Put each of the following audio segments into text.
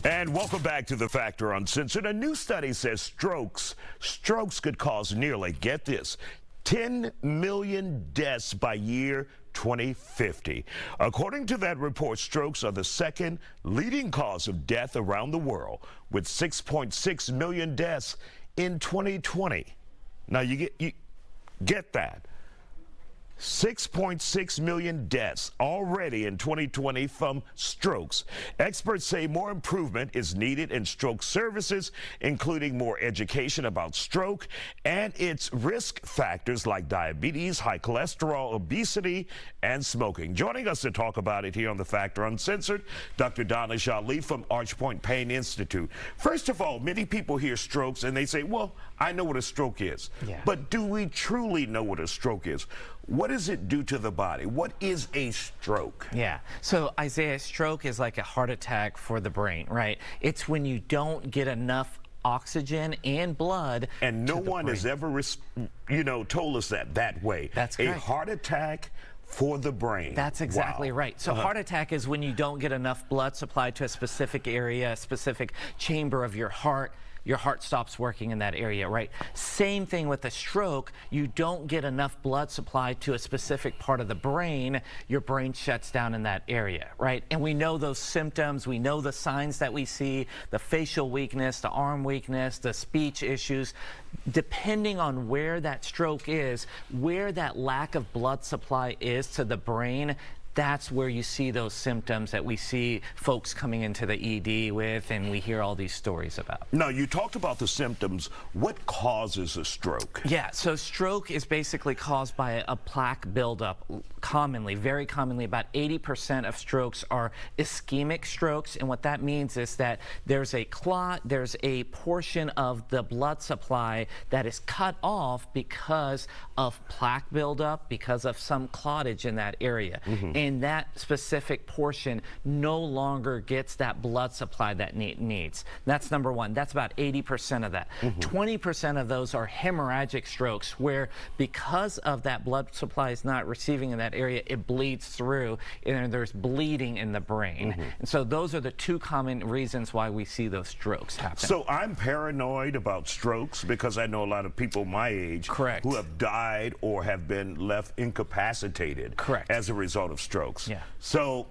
And welcome back to The Factor Uncensored. A new study says strokes could cause nearly, get this, 10 million deaths by year 2050. According to that report, strokes are the second leading cause of death around the world, with 6.6 million deaths in 2020. Now you get that. 6.6 million deaths already in 2020 from strokes. Experts say more improvement is needed in stroke services, including more education about stroke and its risk factors like diabetes, high cholesterol, obesity, and smoking. Joining us to talk about it here on The Factor Uncensored, Dr. Danish Ali from Archpoint Pain Institute. First of all, many people hear strokes and they say, well, I know what a stroke is. Yeah. But do we truly know what a stroke is? What does it do to the body? What is a stroke? Yeah, so Isaiah, stroke is like a heart attack for the brain, right? It's when you don't get enough oxygen and blood. And no one has ever, told us that way. That's correct. A heart attack for the brain. That's exactly right. So heart attack is when you don't get enough blood supplied to a specific area, a specific chamber of your heart stops working in that area, right? Same thing with a stroke. You don't get enough blood supply to a specific part of the brain, your brain shuts down in that area, right? And we know those symptoms, we know the signs that we see, the facial weakness, the arm weakness, the speech issues. Depending on where that stroke is, where that lack of blood supply is to the brain, that's where you see those symptoms that we see folks coming into the ED with, and we hear all these stories about. Now, you talked about the symptoms. What causes a stroke? Yeah, so stroke is basically caused by a plaque buildup. Commonly, very commonly, about 80% of strokes are ischemic strokes, and what that means is that there's a clot, there's a portion of the blood supply that is cut off because of plaque buildup, because of some clottage in that area. And that specific portion no longer gets that blood supply that it needs. That's number one. That's about 80% of that. 20% of those are hemorrhagic strokes, where because of that blood supply is not receiving in that area, it bleeds through and there's bleeding in the brain. And so those are the two common reasons why we see those strokes happen. So I'm paranoid about strokes because I know a lot of people my age who have died or have been left incapacitated as a result of strokes. Yeah. So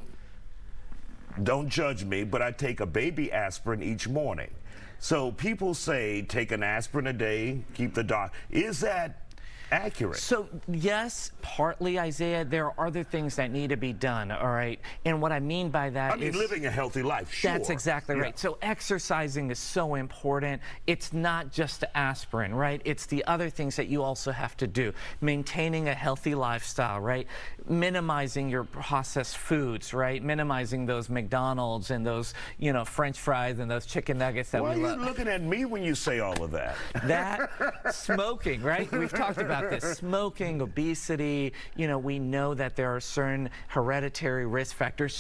don't judge me, but I take a baby aspirin each morning. So people say take an aspirin a day, keep the dog. Is that accurate? So yes, partly, Isaiah. There are other things that need to be done, all right? And what I mean by that is living a healthy life, sure. That's exactly right. So exercising is so important. It's not just the aspirin, right? It's the other things that you also have to do. Maintaining a healthy lifestyle, right? Minimizing your processed foods, right? Minimizing those McDonald's and those, French fries and those chicken nuggets that we love. Why are you looking at me when you say all of that? Smoking, right? We've talked about this. Smoking, obesity, we know that there are certain hereditary risk factors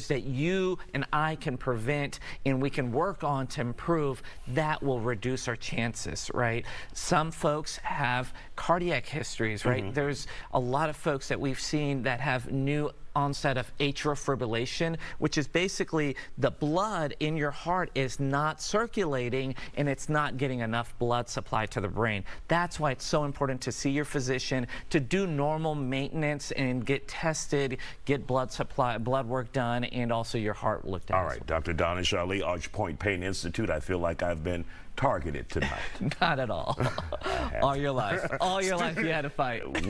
that you and I can prevent and we can work on to improve. That will reduce our chances, right? Some folks have cardiac histories, right? There's a lot of folks that we've seen that have new onset of atrial fibrillation, which is basically the blood in your heart is not circulating and it's not getting enough blood supply to the brain. That's why it's so important to see your physician, to do normal maintenance and get tested, get blood work done, and also your heart looked at. All right, Dr. Danish Ali, Archpoint Pain Institute. I feel like I've been targeted tonight. Not at all. All your life. All your life you had to fight.